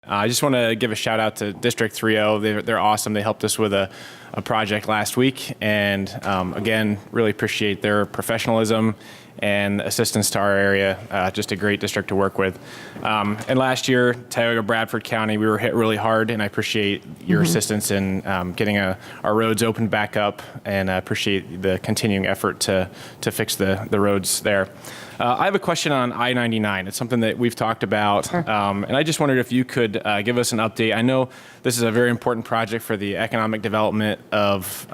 I just want to give a shout out to District 3.0. They're awesome. They helped us with a project last week. And again, really appreciate their professionalism and assistance to our area. Just a great district to work with. And last year, Tioga Bradford County, we were hit really hard, and I appreciate your assistance in getting our roads opened back up, and I appreciate the continuing effort to fix the roads there. I have a question on I-99. It's something that we've talked about, Sure. And I just wondered if you could give us an update. I know this is a very important project for the economic development of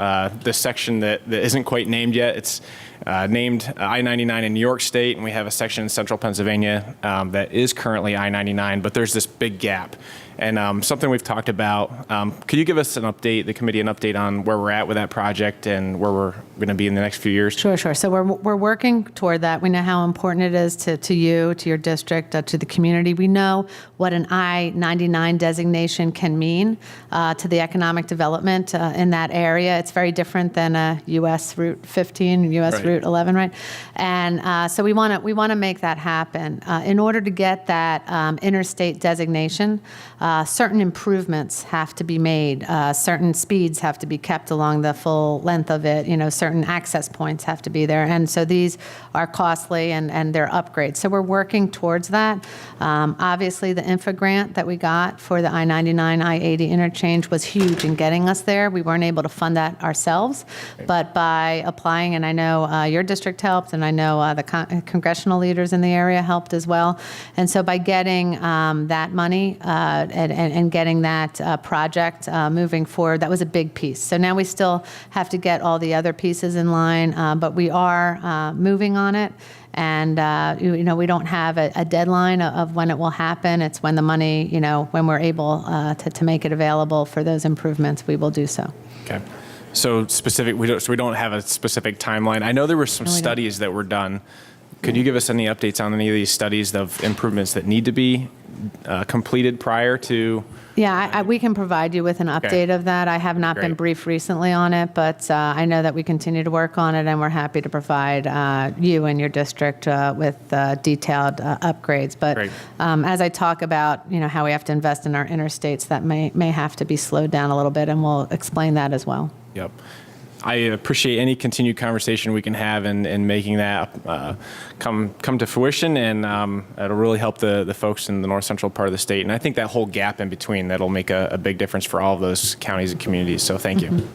this section that isn't quite named yet. It's named I-99 in New York State, and we have a section in central Pennsylvania that is currently I-99, but there's this big gap. And something we've talked about, could you give us an update, the committee, an update on where we're at with that project and where we're going to be in the next few years? Sure. So we're working toward that. We know how important it is to you, to your district, to the community. We know what an I-99 designation can mean to the economic development in that area. It's very different than a U.S. Route 15, U.S. Right. Route 11, right? And so we want to make that happen. In order to get that interstate designation, certain improvements have to be made. Certain speeds have to be kept along the full length of it. Certain access points have to be there. And so these are costly and they're upgrades. So we're working towards that. Obviously, the infra grant that we got for the I-99, I-80 interchange was huge in getting us there. We weren't able to fund that ourselves, but by applying, and I know your district helped, and I know the congressional leaders in the area helped as well. And so by getting that money and getting that project moving forward, that was a big piece. So now we still have to get all the other pieces in line, but we are moving on it. And, we don't have a deadline of when it will happen. It's when the money, when we're able to make it available for those improvements, we will do so. Okay. So we don't have a specific timeline. I know there were some studies that were done. Could you give us any updates on any of these studies of improvements that need to be completed prior to? Yeah, we can provide you with an update of that. I have not been briefed recently on it, but I know that we continue to work on it, and we're happy to provide you and your district with detailed upgrades. But as I talk about, how we have to invest in our interstates, that may have to be slowed down a little bit, and we'll explain that as well. Yep. I appreciate any continued conversation we can have in making that come to fruition, and it'll really help the folks in the north central part of the state. And I think that whole gap in between, that'll make a big difference for all of those counties and communities. So thank you.